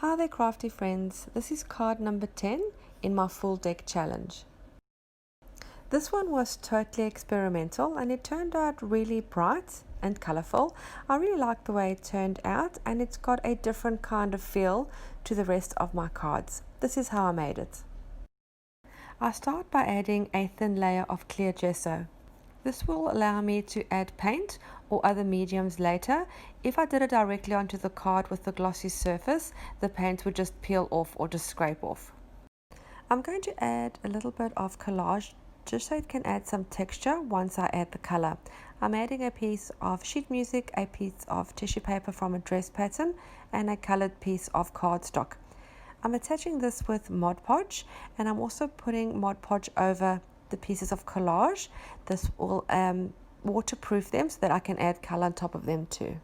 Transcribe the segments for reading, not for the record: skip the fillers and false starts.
Hi there crafty friends, this is card number 10 in my full deck challenge. This one was totally experimental and it turned out really bright and colourful. I really like the way it turned out and it's got a different kind of feel to the rest of my cards. This is how I made it. I start by adding a thin layer of clear gesso. This will allow me to add paint or other mediums later. If I did it directly onto the card with the glossy surface, the paint would just peel off or just scrape off. I'm going to add a little bit of collage just so it can add some texture once I add the color. I'm adding a piece of sheet music, a piece of tissue paper from a dress pattern, and a colored piece of cardstock. I'm attaching this with Mod Podge, and I'm also putting Mod Podge over the pieces of collage. This will waterproof them so that I can add color on top of them too.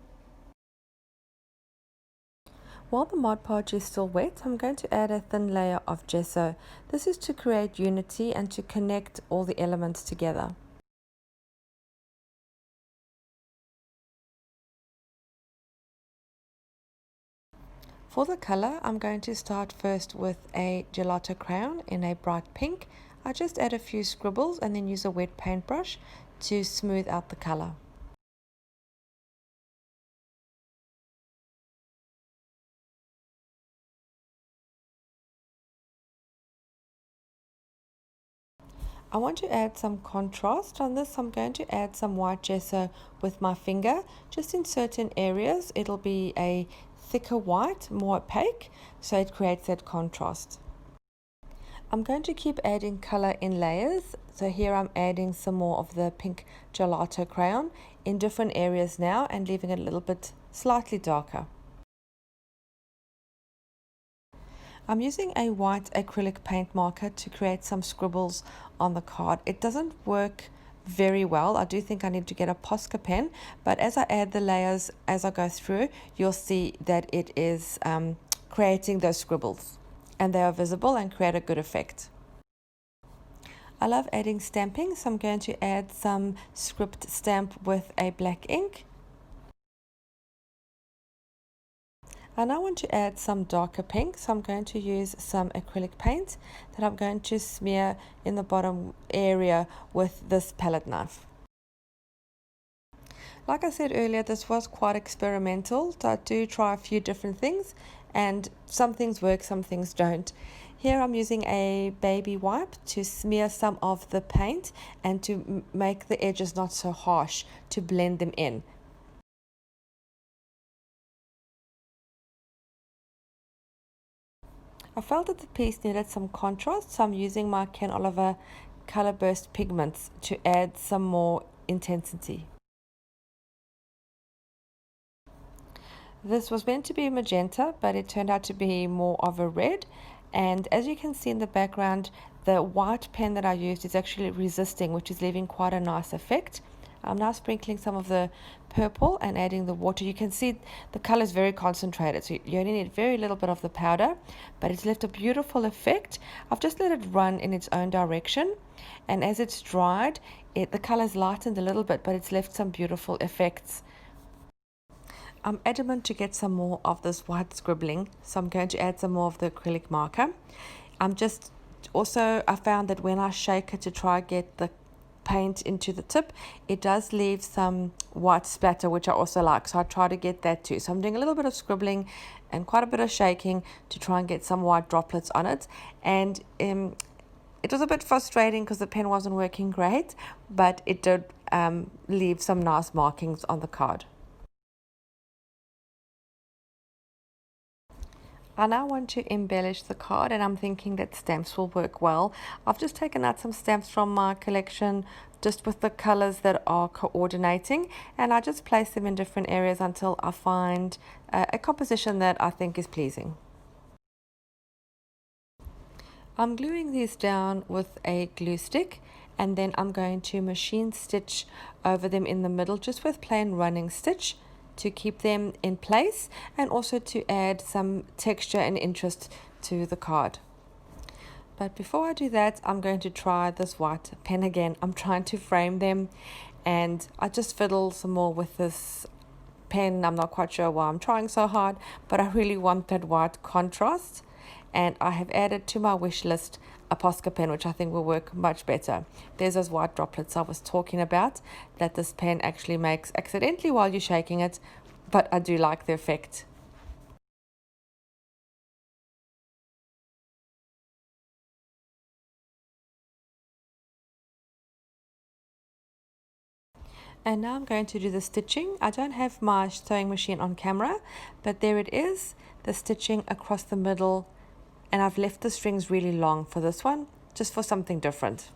While the Mod Podge is still wet, I'm going to add a thin layer of gesso. This is to create unity and to connect all the elements together. For the color, I'm going to start first with a gelato crayon in a bright pink. I just add a few scribbles and then use a wet paintbrush to smooth out the color. I want to add some contrast on this. I'm going to add some white gesso with my finger. Just in certain areas, it'll be a thicker white, more opaque, so it creates that contrast. I'm going to keep adding color in layers. So here I'm adding some more of the pink gelato crayon in different areas now and leaving it a little bit slightly darker. I'm using a white acrylic paint marker to create some scribbles on the card. It doesn't work very well. I do think I need to get a Posca pen, but as I add the layers as I go through, you'll see that it is creating those scribbles and they are visible and create a good effect. I love adding stamping, so I'm going to add some script stamp with a black ink. I now want to add some darker pink, so I'm going to use some acrylic paint that I'm going to smear in the bottom area with this palette knife. Like I said earlier, this was quite experimental, so I do try a few different things and some things work, some things don't. Here I'm using a baby wipe to smear some of the paint and to make the edges not so harsh, to blend them in. I felt that the piece needed some contrast, so I'm using my Ken Oliver Color Burst pigments to add some more intensity. This was meant to be magenta, but it turned out to be more of a red. And as you can see in the background, the white pen that I used is actually resisting, which is leaving quite a nice effect. I'm now sprinkling some of the purple and adding the water. You can see the color is very concentrated, so you only need very little bit of the powder, but it's left a beautiful effect. I've just let it run in its own direction, and as it's dried, the color's lightened a little bit, but it's left some beautiful effects. I'm adamant to get some more of this white scribbling, so I'm going to add some more of the acrylic marker. I found that when I shake it to try get the paint into the tip, it does leave some white splatter, which I also like, so I try to get that too. So I'm doing a little bit of scribbling and quite a bit of shaking to try and get some white droplets on it. And it was a bit frustrating because the pen wasn't working great, but it did leave some nice markings on the card. I now want to embellish the card, and I'm thinking that stamps will work well. I've just taken out some stamps from my collection just with the colors that are coordinating, and I just place them in different areas until I find a composition that I think is pleasing. I'm gluing these down with a glue stick, and then I'm going to machine stitch over them in the middle just with plain running stitch to keep them in place and also to add some texture and interest to the card. But before I do that, I'm going to try this white pen again. I'm trying to frame them, and I just fiddle some more with this pen. I'm not quite sure why I'm trying so hard, but I really want that white contrast. And I have added to my wish list a Posca pen, which I think will work much better. There's those white droplets I was talking about that this pen actually makes accidentally while you're shaking it, but I do like the effect. And now I'm going to do the stitching. I don't have my sewing machine on camera, but there it is, the stitching across the middle. And I've left the strings really long for this one, just for something different.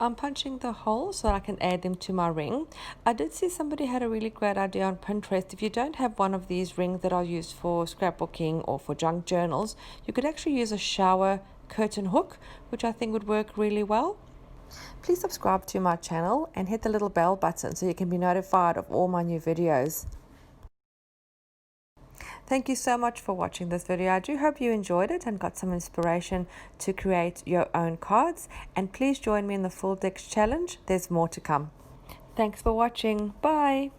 I'm punching the holes so that I can add them to my ring. I did see somebody had a really great idea on Pinterest. If you don't have one of these rings that are used for scrapbooking or for junk journals, you could actually use a shower curtain hook, which I think would work really well. Please subscribe to my channel and hit the little bell button so you can be notified of all my new videos. Thank you so much for watching this video. I do hope you enjoyed it and got some inspiration to create your own cards. And please join me in the Full Decks Challenge. There's more to come. Thanks for watching. Bye.